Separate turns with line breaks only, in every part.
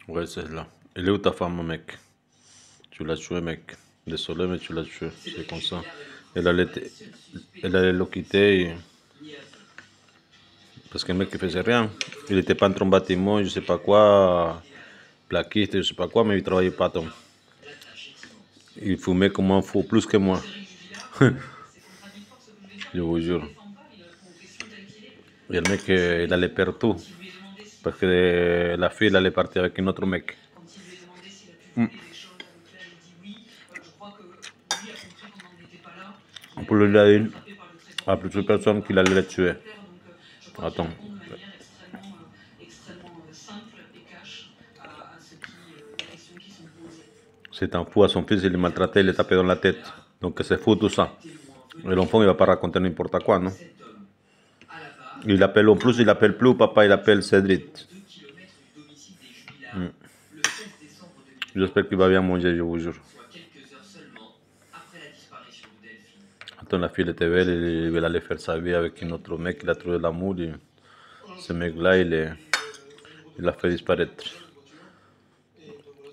Ouais, c'est là. Elle est où ta femme, mec? Tu l'as tué, mec. Désolé, mais tu l'as tué. C'est comme ça. Elle allait, elle allait le quitter parce que le mec, il faisait rien. Il était pas entre un bâtiment, je sais pas quoi, plaquiste, je sais pas quoi, mais il travaillait pas tant. Il fumait comme un fou, plus que moi. Je vous jure. Et le mec, il allait perdre tout. Parce que la fille, elle allait partir avec un autre mec. Pour lui, a dit à plusieurs personnes qu'il allait le tuer. Attends. C'est un fou à son fils, il le maltraitait, il le tapait dans la tête. Donc c'est fou tout ça. Et l'enfant, il va pas raconter n'importe quoi, non? Il appelle en plus, il appelle plus papa, il appelle Cédric. J'espère qu'il va bien manger, je vous jure. Attends, la fille était belle, il allait faire sa vie avec un autre mec, il a trouvé l'amour. Ce mec-là, il l'a fait disparaître.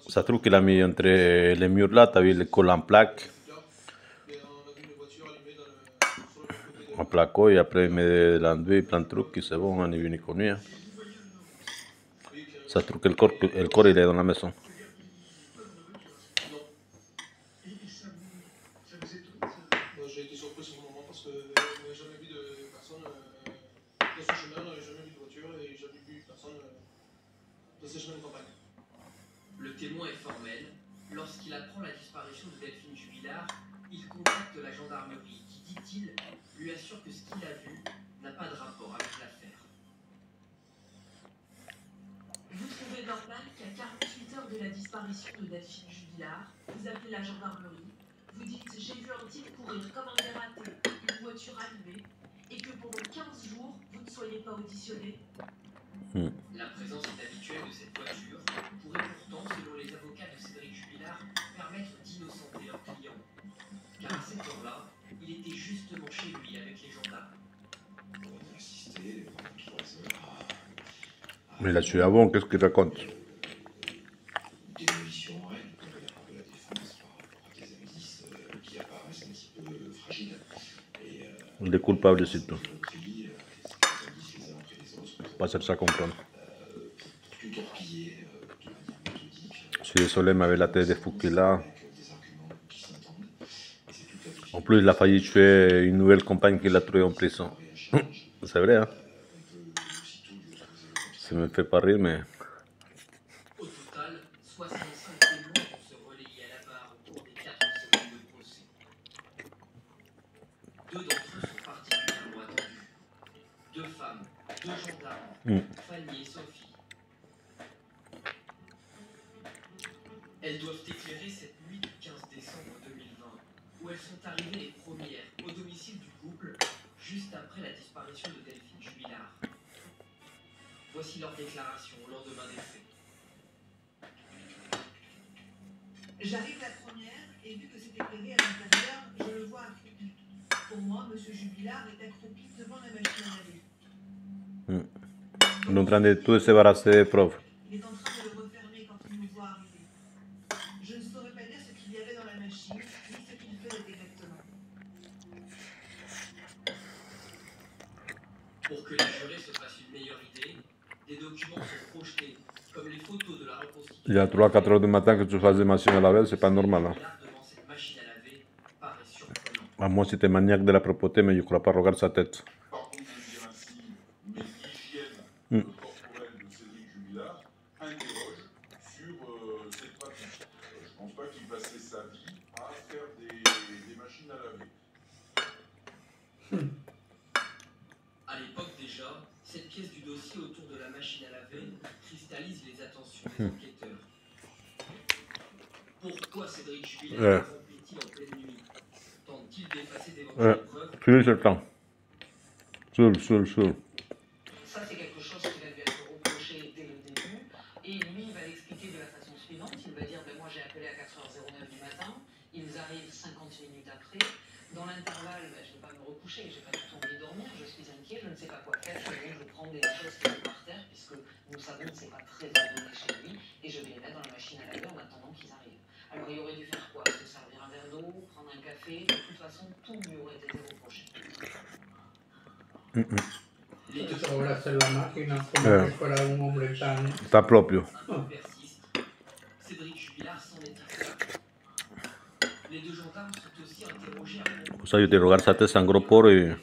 Ça trouve qu'il a mis entre les murs là, t'as vu le colle en plaque. En placo, et après il met de l'enduit, plein de trucs, c'est bon, on est venu connu. Hein. Ça trouve que le corps il est dans la maison.
J'ai été surpris sur le moment parce que je n'avais jamais vu de personne dans ce chemin, je n'avais jamais vu de voiture et jamais vu personne dans ce chemin de campagne.
Le témoin est formel. Lorsqu'il apprend la disparition de Delphine Jubilard, il contacte la gendarmerie qui, dit-il, lui assure que ce qu'il a vu n'a pas de rapport avec l'affaire.
Vous trouvez normal qu'à 48 heures de la disparition de Delphine Jubilard, vous appelez la gendarmerie, vous dites « j'ai vu un type courir comme un dératé, une voiture allumée » et que pendant 15 jours, vous ne soyez pas auditionné?
La présence inhabituelle de cette voiture pourrait pourtant, selon les avocats de Cédric Jubilard, permettre d'innocenter leur client. Car à cette heure-là, il était justement chez lui avec les gendarmes.
Mais il a tué avant, qu'est-ce qu'il raconte? Il est coupable, c'est tout. Pas chercher à comprendre. Je suis désolé, mais avec la tête de fou qu'il a. En plus, il a failli tuer une nouvelle compagne qu'il a trouvée en prison. C'est vrai, hein? Ça me fait pas rire, mais.
Au total, 65 témoins vont se relayer à la barre au cours des 4 semaines de procès. 2 d'entre eux sont particulièrement attendus. 2 femmes, 2 gendarmes, Fanny et Sophie. Elles doivent éclairer cette nuit du 15 décembre 2020, où elles sont arrivées les premières au domicile du couple, juste après la disparition de Delphine Jubilard. Voici leur déclaration au lendemain des faits.
J'arrive la première et vu que c'est éclairé à l'intérieur, je le vois accroupi. Pour moi, M. Jubilard est accroupi devant la machine à laver.
Il est en train de tout se débarrasser des preuves.
Il est en train de le refermer quand il nous voit arriver. Je ne saurais pas dire ce qu'il y avait dans la machine, ni ce qu'il faisait exactement.
Pour que les jurés se fassent une meilleure idée, des documents sont projetés, comme les photos de la reconstitution.
Il y a 3-4 heures du matin que tu fasses des machines à laver, c'est pas normal. Hein.
Devant cette machine à laver paraît surprenant.
À moi, si t'es maniaque de la propreté, mais je crois pas regarder sa tête.
Par contre, de dire ainsi, mais l'hygiène corporelle de Cédric Jubilard interroge sur cette pratique. Je pense pas qu'il passait sa vie à faire des machines à laver.
À l'époque déjà, cette pièce du dossier autour de la machine à laver cristallise les attentions des enquêteurs. Pourquoi Cédric Jubilard rompit-il en pleine nuit? Tente-t-il d'effacer d'éventuelles preuves?
Plus c'est le temps. Seul.
Ça, c'est quelque chose qui va lui être reproché dès le début. Et lui, il va l'expliquer de la façon suivante. Il va dire, moi j'ai appelé à 4h09 du matin. Ils arrivent 50 minutes après. Dans l'intervalle, je ne vais pas me recoucher. Je n'ai pas tout envie de dormir. Je suis inquiet. Je ne sais pas quoi faire. Je prends des choses qui sont par terre, puisque nous savons que ce n'est pas très ordonné chez lui. Et je vais fait, de toute façon, tout lui aurait été reproché.
Les deux
Eso ahora hacer la máquina como
Eh.
que fuera un hombre tan...
Está propio.
un peu persiste. Cédric Jubilard s'en est tiré. Les deux gendarmes sont aussi interrogés à propos
O sea, yo te rogar sa te sangró por y
de Jubilard.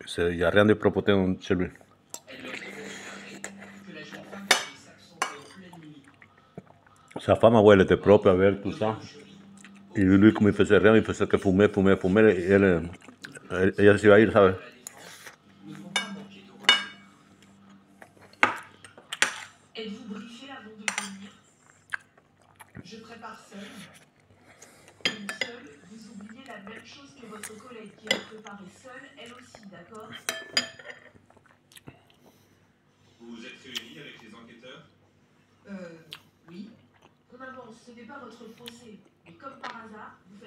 se yarreando y propote un celui.
Elle leur déclaré que la jeune femme pouvait s'absenter en pleine nuit.
Sa fama huele de propio a ver, tú sabes. Y lui como me faisait rien, il faisait que fumer, y ella se iba a ir, ¿sabes?
Ne vont pas manquer de relais.
Êtes-vous briefé avant de venir? Je prépare seule. Une seule, vous oubliez la même chose que votre collègue qui a préparé seule, elle aussi, d'accord?
Vous vous êtes réunis avec les enquêteurs?
Oui. On avance, ce n'est pas votre procès. Mais comme par hasard, vous